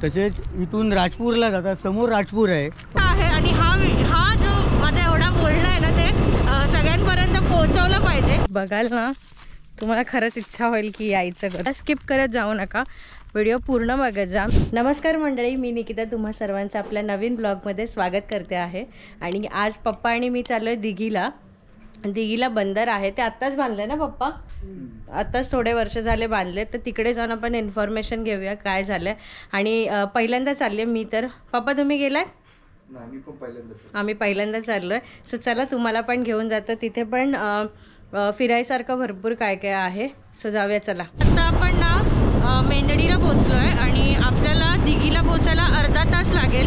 तसेच इथून राजपूरला जातात, समोर राजपूर आहे आणि हा जो माझा एवढा बोलणं आहे ना ते सगळ्यांपर्यंत पोहोचवलं पाहिजे. बघाल ना तुम्हाला खरंच इच्छा होईल की यायचं. स्किप करत जाऊ नका, व्हिडिओ पूर्ण बघत जा. नमस्कार मंडळी, मी निकिता तुम्हा सर्वांचं आपल्या नवीन ब्लॉगमध्ये स्वागत करते आहे. आणि आज पप्पा आणि मी चाललो आहे दिघीला बंदर आहे ते आत्ताच बांधलं ना पप्पा, आत्ताच थोडे वर्ष झाले बांधले. तर तिकडे जाऊन आपण इन्फॉर्मेशन घेऊया काय झालं. आणि पहिल्यांदा चालले मी. तर पप्पा तुम्ही गेलाय? आम्ही पहिल्यांदा चाललो आहे. सो चला तुम्हाला पण घेऊन जातो. तिथे पण फिरायसारखं भरपूर काय काय आहे. सो जाऊया चला. आता आपण ना मेंदडीला पोचलो आहे आणि आपल्याला दिघीला पोचायला अर्धा तास लागेल.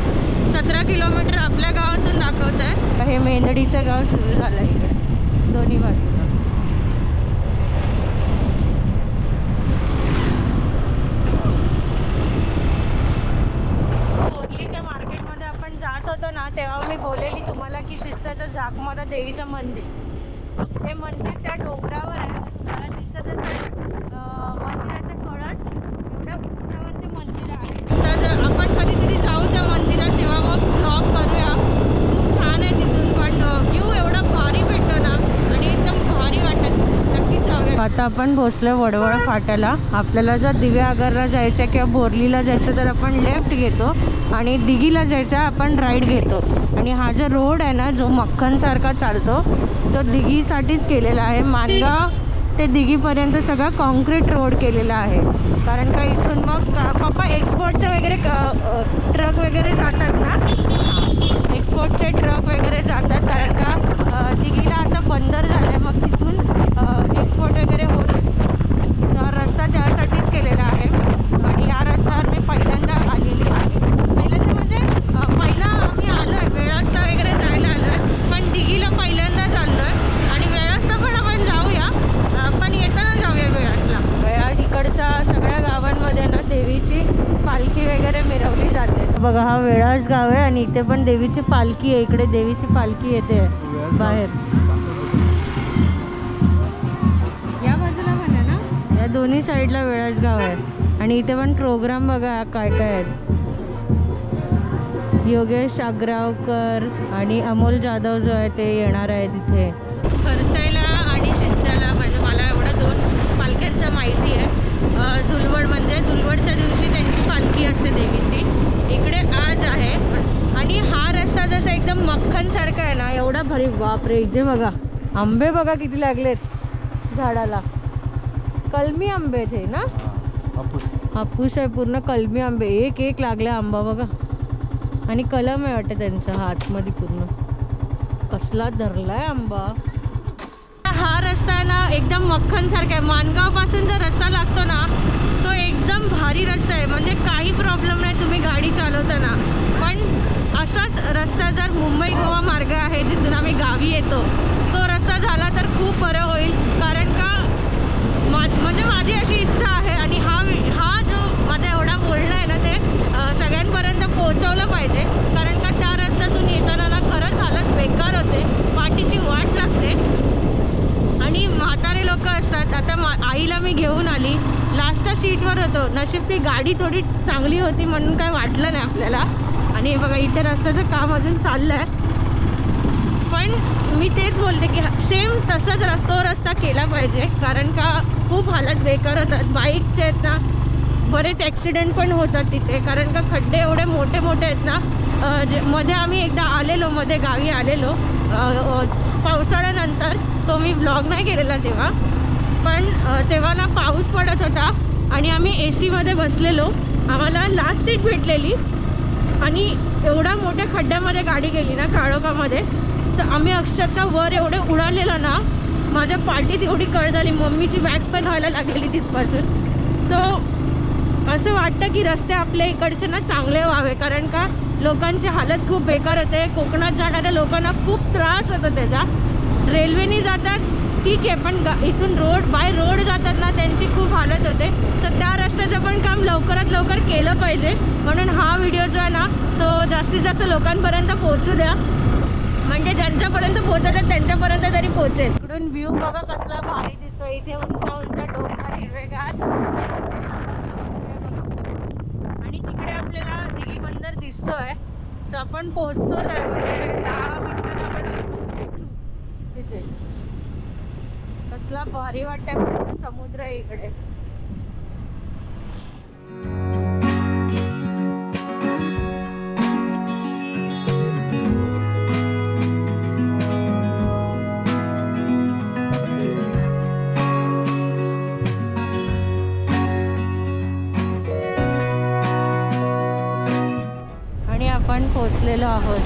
17 किलोमीटर आपल्या गावातून दाखवत आहे. हे मेंदडीचं गाव सुरू झालं आहे इकडे दोन्ही बाजूला. बोरलीच्या मार्केटमध्ये आपण जात होतो ना तेव्हा मी बोललेली तुम्हाला की शिस्ताचं झाकमाता देवीचं मंदिर, हे मंदिर त्या डोंगरावर आहे. तुम्हाला दिसत असेल मंदिराचं कळस एवढ्या उंचावर ते मंदिर आहे. तर आपण कधीतरी जाऊ त्या मंदिरात तेव्हा मग ब्लॉग करूया. खूप छान आहे तिथून पण व्ह्यू एवढा भारी भेटतो ना आणि एकदम भारी वाटत. नक्कीच जाऊया. आता आपण पोहोचलो वडवळ फाट्याला. आपल्याला जर दिव्यागरला जायचं किंवा बोरलीला जायचं तर आपण लेफ्ट घेतो आणि दिघीला जायचं आपण राईट घेतो. आणि हा जो रोड आहे ना जो मक्खनसारखा चालतो तो दिघीसाठीच केलेला आहे. मानगाव ते दिघीपर्यंत सगळा कॉन्क्रीट रोड केलेला आहे. कारण का इथून मग पप्पा एक्सपोर्टचे वगैरे ट्रक वगैरे जातात ना, एक्सपोर्टचे ट्रक वगैरे जातात. कारण का दिघीला आता बंदर झालं आहे, मग तिथून एक्सपोर्ट वगैरे होत असते. तर रस्ता त्यासाठीच केलेला आहे. आणि या रस्त्यावर मी पहिल्यांदा आलेली आहे. पहिल्यांदा म्हणजे पहिला आम्ही आलो आहे वेळास्ता वगैरे जायला आलो आहे, पण दिघीला पहिल्यांदा चाललो आहे. आणि वेळास्ता पण आपण जाऊया, पण येताना जाऊया वेळासला. इकडच्या सगळ्या गावांमध्ये ना देवीची पालखी वगैरे मिरवली जाते. बघा हा वेळास गाव आहे आणि इथे पण देवीची पालखी आहे. इकडे देवीची पालखी येते बाहेर. या बाजूला पण आहे ना, या दोन्ही साईडला वेळास गाव आहे. आणि इथे पण प्रोग्राम बघा काय काय आहेत. योगेश आग्रावकर आणि अमोल जाधव जो आहे ते येणार आहे तिथे. खरसायला आणि शिस्त्याला म्हणजे मला एवढं 2 पालख्यांचं माहिती आहे. धुलवड म्हणजे धुलवडच्या दिवशी त्यांची पालखी असते देवीची. इकडे आज आहे. आणि हा रस्ता जसा एकदम मक्खनसारखा आहे ना एवढा भारी. बापरे, इथे बघा आंबे बघा किती लागलेत झाडाला. कलमी आंबे आहेत ना, हापूस आहे पूर्ण कलमी आंबे. एक लागला आंबा बघा. आणि कलम आहे वाटतं त्यांचा हातमध्ये पूर्ण. कसला धरलाय आंबा. हा रस्ता ना एकदम मक्खनसारखा आहे. मानगाव पासून जो रस्ता लागतो ना तो एकदम भारी रस्ता आहे. म्हणजे काही प्रॉब्लेम नाही तुम्ही गाडी चालवताना. पण असाच रस्ता जर मुंबई गोवा मार्ग आहे जिथून आम्ही गावी येतो तो रस्ता झाला तर खूप बरं होईल. कारण का म्हणजे माझी अशी इच्छा आहे. आणि हा जो माझा एवढा बोलणं आहे ना ते सगळ्यांपर्यंत पोहोचवलं पाहिजे. कारण का त्या रस्त्यातून येताना ना खरंच हालत बेकार होते, पाठीची वाट लागते आणि म्हातारे लोक असतात. आता आईला मी घेऊन आली, लास्टच्या सीटवर होतो. नशीब ती गाडी थोडी चांगली होती म्हणून काय वाटलं नाही आपल्याला. आणि बघा इथे रस्त्याचं काम अजून चाललं आहे. पण मी तेच बोलते की सेम तसाच रस्ता केला पाहिजे. कारण का खूप हालत बेकार होतात. बाईकचे आहेत ना बरेच ॲक्सिडेंट पण होतात तिथे. कारण का खड्डे एवढे मोठे मोठे आहेत ना. मध्ये आम्ही एकदा आलेलो, मध्ये गावी आलेलो पावसाळ्यानंतर. तो मी ब्लॉग नाही केलेला तेव्हा. पण तेव्हा ना पाऊस पडत होता आणि आम्ही STमध्ये बसलेलो. आम्हाला लास्ट सीट भेटलेली आणि एवढ्या मोठ्या खड्ड्यामध्ये गाडी गेली ना काळोखामध्ये. तर आम्ही अक्षरशः वर एवढे उडालेलो ना, माझ्या पाठीत एवढी कळ झाली. मम्मीची बॅग पण व्हायला लागलेली तिथपासून. सो असं वाटतं की रस्ते आपल्या इकडचे ना चांगले व्हावे. कारण का लोकांची हालत खूप बेकार होते. कोकणात जाणाऱ्या लोकांना खूप त्रास होतो त्याचा. रेल्वेने जातात ठीक आहे, पण इथून बाय रोड जातात ना त्यांची खूप हालत होते. तर त्या रस्त्याचं पण काम लवकरात लवकर केलं पाहिजे. म्हणून हा व्हिडिओ जो आहे ना तो जास्तीत जास्त लोकांपर्यंत पोहोचू द्या. म्हणजे ज्यांच्यापर्यंत पोहोचतात त्यांच्यापर्यंत तरी पोहोचेल. इकडून व्ह्यू बघा कसला भारी दिसतो. इथे उंच डोंगर हिरवेगार आणि तिकडे आपल्याला समुद्र दिसतोय. सो आपण पोहोचतोच आहे, म्हणजे 10 मिनिटात आपण पोहोचू तिथे. कसला भारी वाटतंय, समुद्र आहे इकडे. आणि आपण पोहोचलेलो आहोत.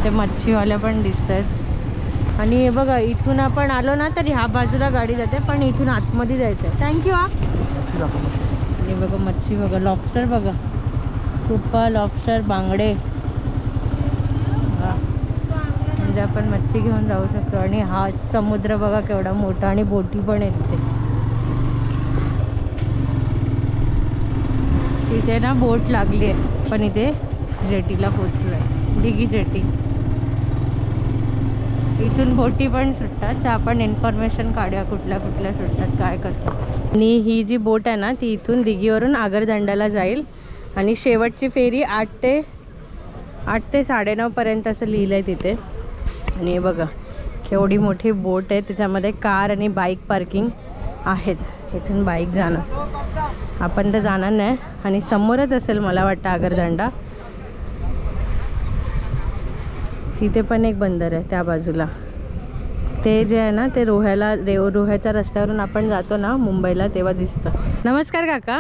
ते मच्छीवाल्या पण दिसत आहेत. आणि हे बघा, इथून आपण आलो ना तर ह्या बाजूला गाडी जाते, पण इथून आतमध्ये जायचं आहे. थँक्यू. आणि बघा मच्छी, बघा लॉबस्टर, बघा कुप्पा, लॉबस्टर, बांगडे. म्हणजे आपण मच्छी घेऊन जाऊ शकतो. आणि हा समुद्र बघा केवढा मोठा, आणि बोटी पण आहे तिथे. तिथे ना बोट लागली आहे, पण इथे जेटीला पोचलो आहे, दिघी जेटी. इथून बोटी पण सुटतात, तर आपण इन्फॉर्मेशन काढूया कुठल्या कुठल्या सुटतात, काय कसं. आणि ही जी बोट आहे ना ती इथून दिघीवरून आगरदांडाला जाईल. आणि शेवटची फेरी 8 ते 9:30 पर्यंत असं लिहिलं आहे तिथे. आणि हे बघा केवढी मोठी बोट आहे, त्याच्यामध्ये कार आणि बाईक पार्किंग आहेत. इथून बाईक जाणार, आपण तर जाणार नाही. आणि समोरच असेल मला वाटतं आगरदांडा. तिथे पण एक बंदर आहे त्या बाजूला. ते जे आहे ना ते रोह्याच्या रस्त्यावरून आपण जातो ना मुंबईला, तेव्हा दिसतं. नमस्कार काका,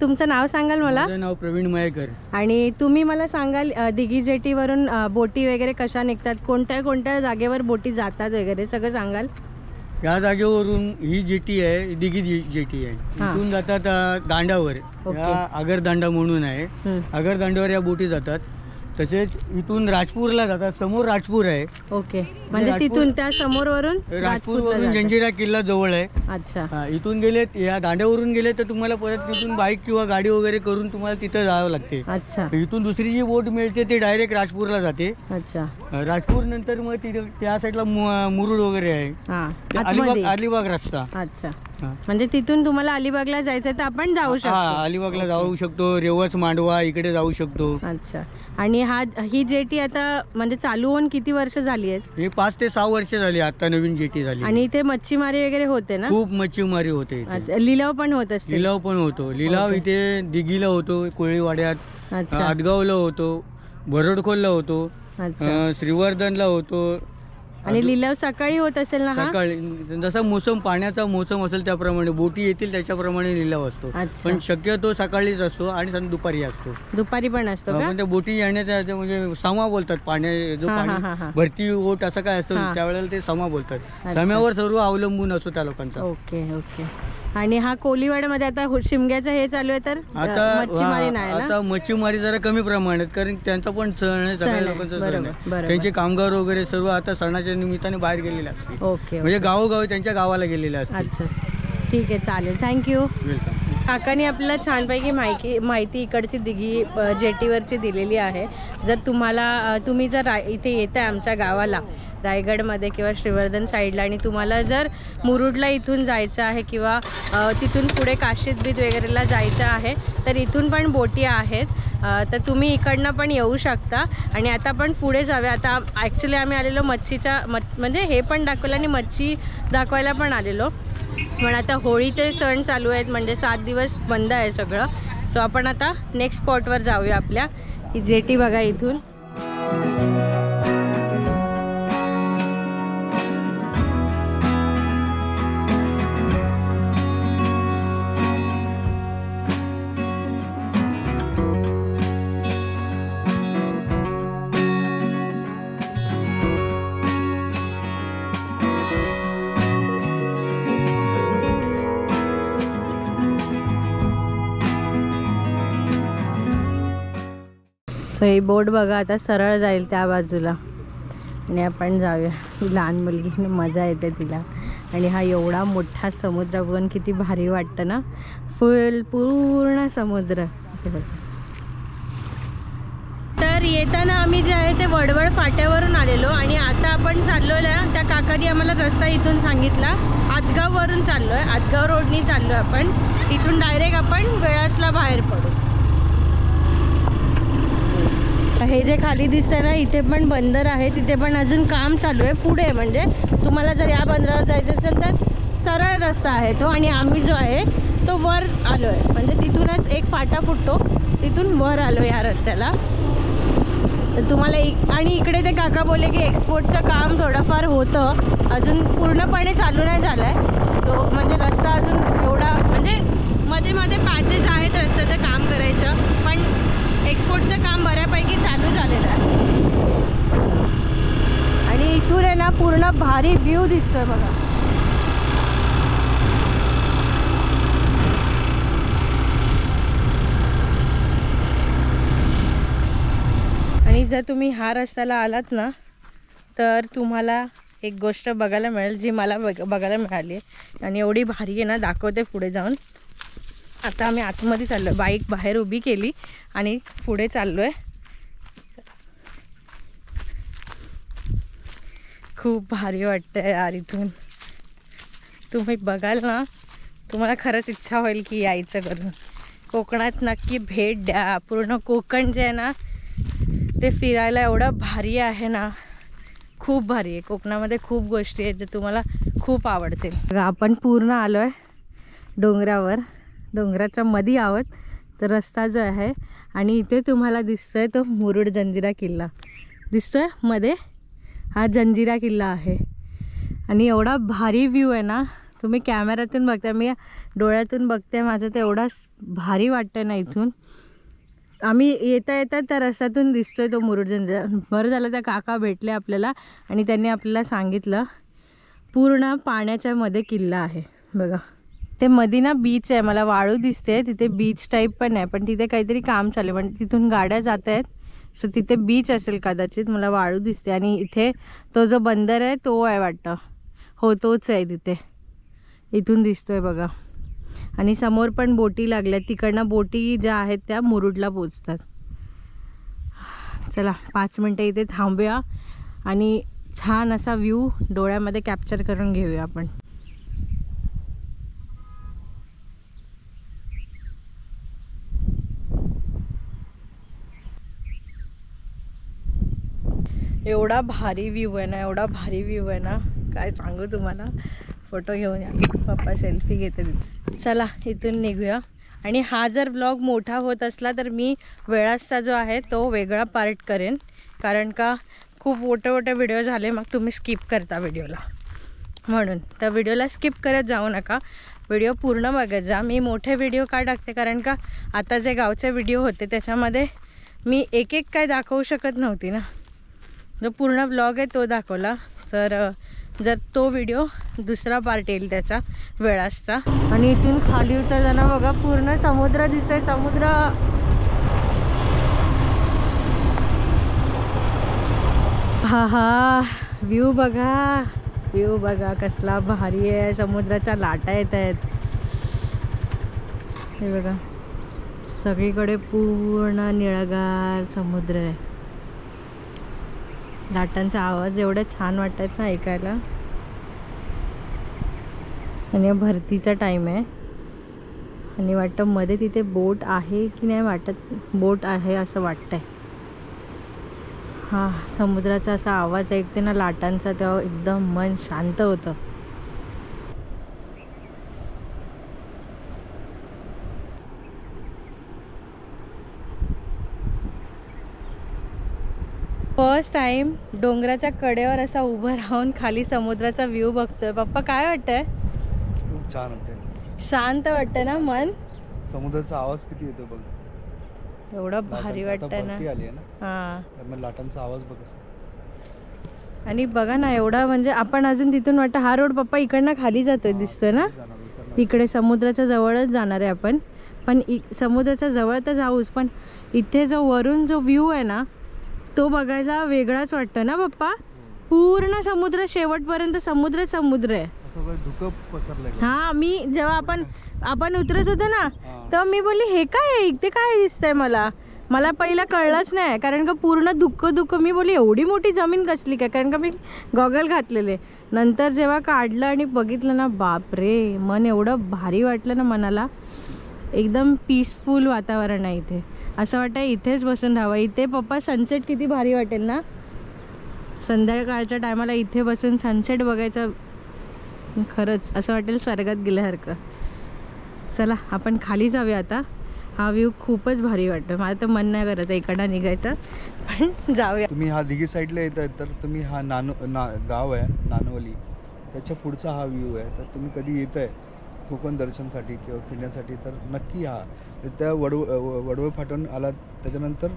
तुमचं नाव सांगाल मला? माझं नाव प्रवीण मयेकर. आणि तुम्ही मला सांगाल दिघी जेटीवरून बोटी वगैरे कशा निघतात, कोणत्या कोणत्या जागेवर बोटी जातात वगैरे सगळं सांगाल? या जागेवरून ही जेटी आहे, दिघी जेटी आहे. इथून जातात दांडावर, या आगरदांडा म्हणून आहे. आगरदांड्यावर या बोटी जातात. तसेच इथून राजपूरला जातात. समोर राजपूर आहे. ओके, म्हणजे तिथून त्या समोरवरून राजपूरवरून जंजिरा किल्ला जवळ आहे. अच्छा. इथून गेले, या दांड्यावरून गेले तर तुम्हाला परत तिथून बाईक किंवा गाडी वगैरे करून तुम्हाला तिथं जावं लागते. अच्छा. इथून दुसरी जी बोट मिळते ते डायरेक्ट राजपूरला जाते. अच्छा. राजपूर नंतर मग तिथे त्या साईडला मुरुड वगैरे आहे, अलिबाग रस्ता. अच्छा, म्हणजे तिथून तुम्हाला अलिबागला जायचं तर आपण जाऊ शकतो. अलिबागला जाऊ शकतो, रेवस, मांडवा इकडे जाऊ शकतो. अच्छा. आणि ही जेटी आता म्हणजे चालू होऊन किती वर्ष झाली आहेत? हे 5 ते 6 वर्ष झाली आता नवीन जेटी झाली. आणि इथे मच्छीमारी वगैरे होते ना? खूप मच्छीमारी होते. लिलाव पण होत असते? लिलाव पण होतो. लिलाव इथे दिघीला होतो, कोळीवाड्यात, आदगावला होतो, भरडखोलला होतो, श्रीवर्धनला होतो. आणि लिलाव सकाळी होत असेल ना? सकाळी जसा मोसम, पाण्याचा मोसम असेल त्याप्रमाणे बोटी येतील त्याच्याप्रमाणे लिलाव असतो. पण शक्यतो सकाळीच असतो आणि दुपारी असतो. दुपारी पण असतो का? म्हणजे बोटी येण्याच्या म्हणजे समा बोलतात. जो पाणी भरती ओट असं काय असतं त्यावेळेला ते समा बोलतात. सम्यावर सर्व अवलंबून असतो त्या लोकांचा. Okay okay. आणि हा कोलीवाड्यामध्ये आता शिमग्याचं हे चालू आहे, तर मच्छीमारी नाही ना? आता मच्छीमारी जरा कमी प्रमाणात, कारण त्यांचा पण सण आहे, सगळ्या लोकांचा सण आहे. त्यांचे कामगार वगैरे सर्व आता सणाच्या निमित्ताने बाहेर गेलेले असते. ओके. म्हणजे गावोगावी त्यांच्या गावाला गेलेले असते. अच्छा, ठीक आहे, चालेल, थँक्यू. काकांनी आपल्याला छानपैकी माहिती इकडची दिघी जेटीवरची दिलेली आहे. जर तुम्ही जर इथे येताय आमच्या गावाला रायगडमध्ये किंवा श्रीवर्धन साईडला, आणि तुम्हाला जर मुरुडला इथून जायचं आहे किंवा तिथून पुढे काशीद बीच वगैरेला जायचं आहे तर इथून पण बोटी आहेत. तर तुम्ही इकडनं पण येऊ शकता. आणि आता आपण पुढे जाऊया. आता ॲक्च्युली आम्ही आलेलो म्हणजे हे पण दाखवलं आणि मच्छी दाखवायला पण आलेलो. पण आता होळीचे सण चालू आहेत, म्हणजे 7 दिवस बंद आहे सगळं. सो आपण आता नेक्स्ट स्पॉटवर जाऊया. आपल्या ही जेटी बघा इथून. ही बोट बघा आता सरळ जाईल त्या बाजूला, आणि आपण जाऊया. ही लहान मुलगी, मजा येते तिला. आणि हा एवढा मोठा समुद्र बघून किती भारी वाटतं ना, पूर्ण समुद्र. तर येताना आम्ही जे आहे ते वडवळ फाट्यावरून आलेलो आणि आता आपण चाललो आहे, त्या काकांनी आम्हाला रस्ता इथून सांगितला, आतगाववरून चाललो आहे, आतगाव रोडनी चाललो आहे आपण. इथून डायरेक्ट आपण वेळासला बाहेर पडू. हे जे खाली दिसतंय ना, इथे पण बंदर आहे, तिथे पण अजून काम चालू आहे पुढे. म्हणजे तुम्हाला जर या बंदरावर जायचं असेल तर सरळ रस्ता आहे तो, आणि आम्ही जो आहे तो वर आलो आहे. म्हणजे तिथूनच एक फाटा फुटतो, तिथून वर आलो या रस्त्याला. तर तुम्हाला आणि इकडे ते काका बोलले की एक्सपोर्टचं काम थोडंफार होतं, अजून पूर्णपणे चालू नाही झालं आहे. तो म्हणजे रस्ता अजून एवढा, म्हणजे मध्ये मध्ये पॅचेस आहेत रस्त्याचं काम करायचं, पण एक्सपोर्टचं काम बऱ्यापैकी चालू झालेलं आहे. आणि इथून आहे ना पूर्ण भारी व्ह्यू दिसतोय बघा. आणि जर तुम्ही ह्या रस्त्याला आलात ना, तर तुम्हाला एक गोष्ट बघायला मिळेल जी मला बघायला मिळाली आहे, आणि एवढी भारी आहे ना, दाखवते पुढे जाऊन. आता आम्ही आतमध्ये चाललो आहे, बाईक बाहेर उभी केली आणि पुढे चाललो आहे. खूप भारी वाटतं यार इथून. तुम्ही बघाल ना, तुम्हाला खरंच इच्छा होईल की यायचं करून. कोकणात नक्की भेट द्या. पूर्ण कोकण जे आहे ना ते फिरायला एवढं भारी आहे ना, खूप भारी आहे. कोकणामध्ये खूप गोष्टी आहेत जे तुम्हाला खूप आवडतील. आपण पूर्ण आलो आहे डोंगरावर, डोंगराच्या मध्ये आहोत. तर रस्ता जो आहे, आणि इथे तुम्हाला दिसतोय तो मुरुड जंजिरा किल्ला दिसतोय मध्ये, हा जंजिरा किल्ला आहे. आणि एवढा भारी व्ह्यू आहे ना, तुम्ही कॅमेऱ्यातून बघताय, मी डोळ्यातून बघते, माझं ते एवढा भारी वाटतं ना इथून. आम्ही येता येता त्या रस्त्यातून दिसतोय तो मुरुड जंजिरा. बरं झालं त्या काका भेटले आपल्याला आणि त्यांनी आपल्याला सांगितलं पूर्ण पाण्याच्या मध्ये किल्ला आहे बघा. ते मध्ये ना बीच आहे, मला वाळू दिसते तिथे, बीच टाईप पण आहे, पण तिथे काहीतरी काम चालू आहे, म्हणजे तिथून गाड्या जात आहेत. सो तिथे बीच असेल कदाचित, मला वाळू दिसते. आणि इथे तो जो बंदर आहे तो आहे वाटतं, हो तोच आहे तिथे, इथून दिसतोय बघा. आणि समोर पण बोटी लागल्या, तिकडनं बोटी ज्या आहेत त्या मुरुडला पोचतात. चला 5 मिनटं इथे थांबूया आणि छान असा व्ह्यू डोळ्यामध्ये कॅप्चर करून घेऊया आपण. एवढा भारी व्ह्यू आहे ना, एवढा भारी व्ह्यू आहे ना, काय सांगू तुम्हाला. फोटो घेऊन या, पप्पा सेल्फी घेते तिथे. चला इथून निघूया. आणि हा जर ब्लॉग मोठा होत असला तर मी वेळाचा जो आहे तो वेगळा पार्ट करेन, कारण का खूप मोठे व्हिडिओ झाले, मग तुम्ही स्किप करता व्हिडिओला. म्हणून त्या व्हिडिओला स्किप करत जाऊ नका, व्हिडिओ पूर्ण बघत जा. मी मोठे व्हिडिओ का टाकते, कारण का आता जे गावचे व्हिडिओ होते त्याच्यामध्ये मी एक एक काय दाखवू शकत नव्हती ना, जो पूर्ण ब्लॉग आहे तो दाखवला. तर जर तो व्हिडिओ दुसरा पार्ट येईल त्याचा वेळासचा. आणि इथून खाली उतरताना बघा पूर्ण समुद्र दिसतोय, समुद्र. हा हा व्ह्यू बघा, व्ह्यू बघा कसला भारी आहे. समुद्राच्या लाटा येत आहेत हे बघा, सगळीकडे पूर्ण निळागार समुद्र आहे. लाटांचा आवाज एवढे छान वाटतात ना ऐकायला. आणि भरतीचा टाइम आहे आणि वाटतं मध्ये तिथे बोट आहे की नाही, वाटत बोट आहे असं वाटतंय. हा समुद्राचा असा आवाज ऐकते ना लाटांचा, तेव्हा एकदम मन शांत होतं. फर्स्ट टाइम डोंगराच्या कडेवर असा उभं राहून खाली समुद्राचा व्ह्यू बघतोय. पप्पा काय वाटतंय? खूप छान वाटतंय, शांत वाटतंय ना मन. समुद्राचा आवाज किती येतो बघ, एवढं भारी वाटतंय ना. हा त्यामुळे लाटांचा आवाज बघ. आणि बघा ना एवढा, म्हणजे आपण अजून तिथून वाटतं हा रोड पप्पा इकडनं खाली जातोय दिसतोय ना, तिकडे समुद्राच्या जवळच जाणार आहे आपण. पण समुद्राच्या जवळ तर जाऊच, पण इथे जो वरून जो व्ह्यू आहे ना तो बघायला वेगळाच वाटतं ना पप्पा. पूर्ण समुद्र शेवटपर्यंत समुद्र समुद्र आहे. हा मी जेव्हा आपण उतरत होतो ना तर मी बोलली हे काय आहे, इथे काय दिसतंय मला. मला पहिला कळलंच नाही, कारण का पूर्ण धुक्क मी बोलली एवढी मोठी जमीन कसली काय, कारण का मी गॉगल घातलेले. नंतर जेव्हा काढलं आणि बघितलं ना, बापरे, मन एवढं भारी वाटलं ना मनाला. एकदम पीसफुल वातावरण आहे इथे. असं वाटतं इथेच बसून राहावं. इथे पप्पा सनसेट किती भारी वाटेल ना संध्याकाळच्या टायमाला, इथे बसून सनसेट बघायचं. खरंच असं वाटेल स्वर्गात गेल्यासारखं. चला आपण खाली जाऊया आता. हा व्ह्यू खूपच भारी वाटतो. मला तर मन नाही करत इकडनं निघायचं, पण जाऊया. तुम्ही हा दिघी साईडला येत आहे तर तुम्ही हा गाव आहे नानवली, त्याच्या पुढचा हा व्ह्यू आहे. तर तुम्ही कधी येत आहे कोकण दर्शनसाठी किंवा फिरण्यासाठी तर नक्की या. त्या वडवळ फाटून आला त्याच्यानंतर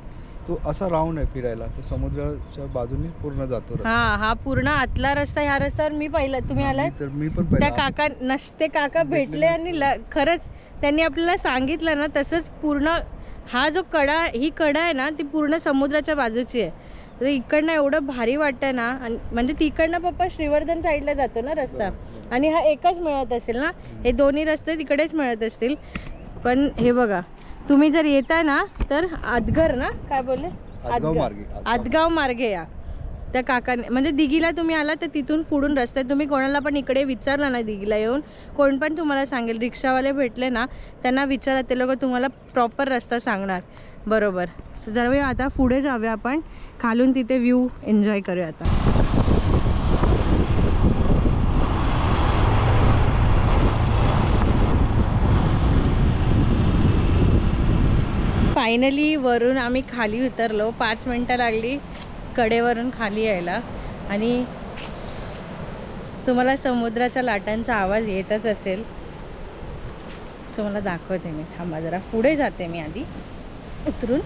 तो असा राऊंड आहे फिरायला, तो समुद्राच्या बाजूने पूर्ण जातो. हा पूर्ण आतला रस्ता. ह्या रस्त्यावर मी पहिला, तुम्ही आलाय तर मी पण त्या काका नसते काका भेटले आणि खरंच त्यांनी आपल्याला सांगितलं ना तसंच पूर्ण हा जो कडा, ही कडा आहे ना ती पूर्ण समुद्राच्या बाजूची आहे. तर इकडनं एवढं भारी वाटतं ना. म्हणजे तिकडनं पप्पा श्रीवर्धन साईडला जातो ना रस्ता, आणि हा एकच मिळत असेल ना, हे दोन्ही रस्ते तिकडेच मिळत असतील. पण हे बघा, तुम्ही जर येताय ना तर आदगर ना काय बोलले, आदगाव मार्गे या. त्या काकाने म्हणजे दिघीला तुम्ही आला तर तिथून पुढून रस्ता. तुम्ही कोणाला पण इकडे विचारला ना दिघीला येऊन, कोण पण तुम्हाला सांगेल. रिक्षावाले भेटले ना त्यांना विचारा, ते लोक तुम्हाला प्रॉपर रस्ता सांगणार. बरोबर. जाऊया आता पुढे, जाऊया आपण खालून, तिथे व्ह्यू एन्जॉय करूया आता. फायनली वरून आम्ही खाली उतरलो. 5 मिनटं लागली कडेवरून खाली यायला. आणि तुम्हाला समुद्राच्या लाटांचा आवाज येतच असेल. तुम्हाला दाखवते मी, थांबा जरा पुढे जाते मी आधी उतरून.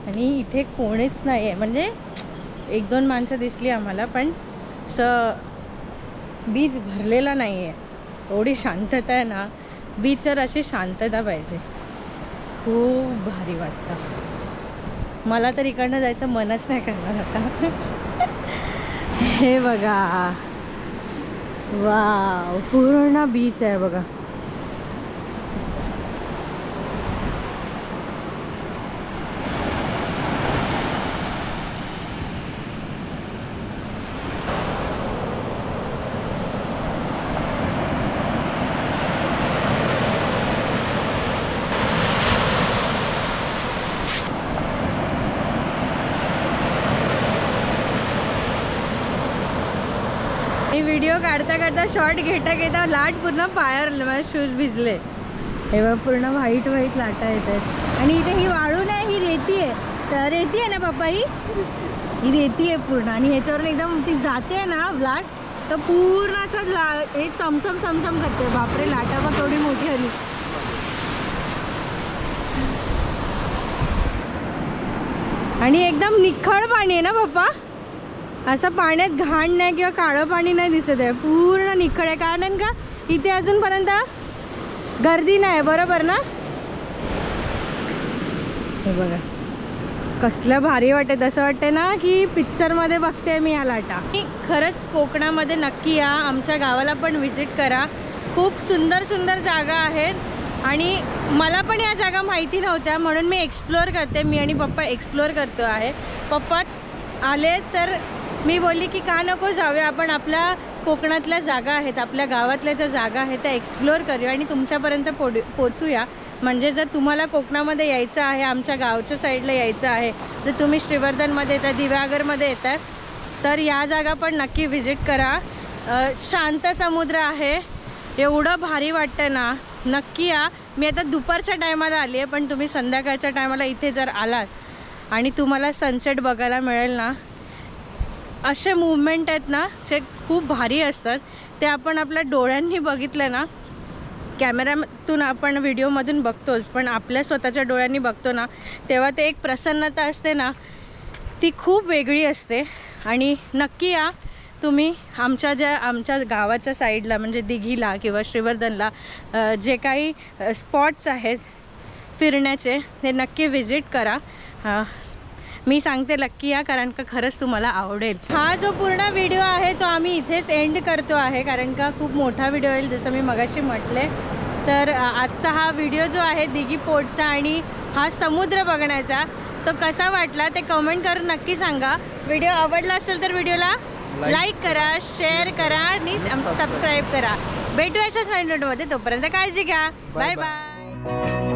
आणि इथे कोणीच नाही आहे, म्हणजे 1-2 माणसं दिसली आम्हाला, पण बीच भरलेला नाही आहे. एवढी शांतता आहे ना बीचवर, अशी शांतता पाहिजे. खूप भारी वाटतं. मला तर इकडनं जायचं मनच नाही करणार आता. हे बघा, वाव, पूर्ण बीच आहे बघा. व्हिडिओ काढता काढता शॉर्ट घेता लाट पूर्ण पायावर, माझे शूज भिजले. हे बघ पूर्ण व्हाईट लाटा येत आहेत. आणि इथे ही वाळू नाही, ही रेती आहे. तर रेती आहे ना पप्पा, ही रेती आहे पूर्ण. आणि ह्याच्यावरून एकदम ती जाते ना लाट, तर पूर्ण असं हे चमचम करते. बापरे, लाटा बघ थोडी मोठी आली. आणि एकदम निखळ पाणी आहे ना पप्पा, असं पाण्यात घाण नाही किंवा काळं पाणी नाही दिसत आहे. पूर्ण निखळ आहे. कारण का इथे अजूनपर्यंत गर्दी नाही, बरोबर ना. हे बघा कसलं भारी वाटत. असं वाटते ना की पिक्चरमध्ये बघते मी या लाटा. खरंच कोकणामध्ये नक्की या, आमच्या गावाला पण व्हिजिट करा. खूप सुंदर सुंदर जागा आहेत आणि मला पण या जागा माहिती नव्हत्या, म्हणून मी एक्सप्लोअर करते. मी आणि पप्पा एक्सप्लोअर करतो आहे. पप्पाच आले तर मी बोलली की का नको जाऊया आपण, आपल्या कोकणातल्या जागा आहेत, आपल्या गावातल्या त्या जागा आहेत त्या एक्सप्लोअर करूया आणि तुमच्यापर्यंत पोचूया. म्हणजे जर तुम्हाला कोकणामध्ये यायचं आहे, आमच्या गावच्या साईडला यायचं आहे, जर तुम्ही श्रीवर्धनमध्ये येतात, दिव्यागरमध्ये येतात, तर या जागा पण नक्की व्हिजिट करा. शांत समुद्र आहे, एवढं भारी वाटतं ना. नक्की या. मी आता दुपारच्या टायमाला आली आहे, पण तुम्ही संध्याकाळच्या टायमाला इथे जर आलात आणि तुम्हाला सनसेट बघायला मिळेल ना, असे मूवमेंट आहेत ना जे खूप भारी असतात. ते आपण आपल्या डोळ्यांनी बघितलं ना, कॅमेऱ्यातून आपण व्हिडिओमधून बघतोच, पण आपल्या स्वतःच्या डोळ्यांनी बघतो ना, तेव्हा ते एक प्रसन्नता असते ना, ती खूप वेगळी असते. आणि नक्की या तुम्ही. आमच्या गावाच्या साईडला म्हणजे दिघीला किंवा श्रीवर्धनला जे काही स्पॉट्स आहेत फिरण्याचे, ते नक्की व्हिजिट करा. मी सांगते नक्की या, कारण का खरंच तुम्हाला आवडेल. हा जो पूर्ण व्हिडिओ आहे तो आम्ही इथेच एंड करतो आहे, कारण का खूप मोठा व्हिडिओ येईल, जसं मी मगाशी म्हटले. तर आजचा हा व्हिडिओ जो आहे दिघी पोर्टचा आणि हा समुद्र बघण्याचा तो कसा वाटला ते कमेंट करून नक्की सांगा. व्हिडिओ आवडला असेल तर व्हिडिओला लाईक करा, शेअर करा आणि सबस्क्राईब करा. भेटू अशाच व्हिडिओमध्ये. तोपर्यंत काळजी घ्या. Bye bye.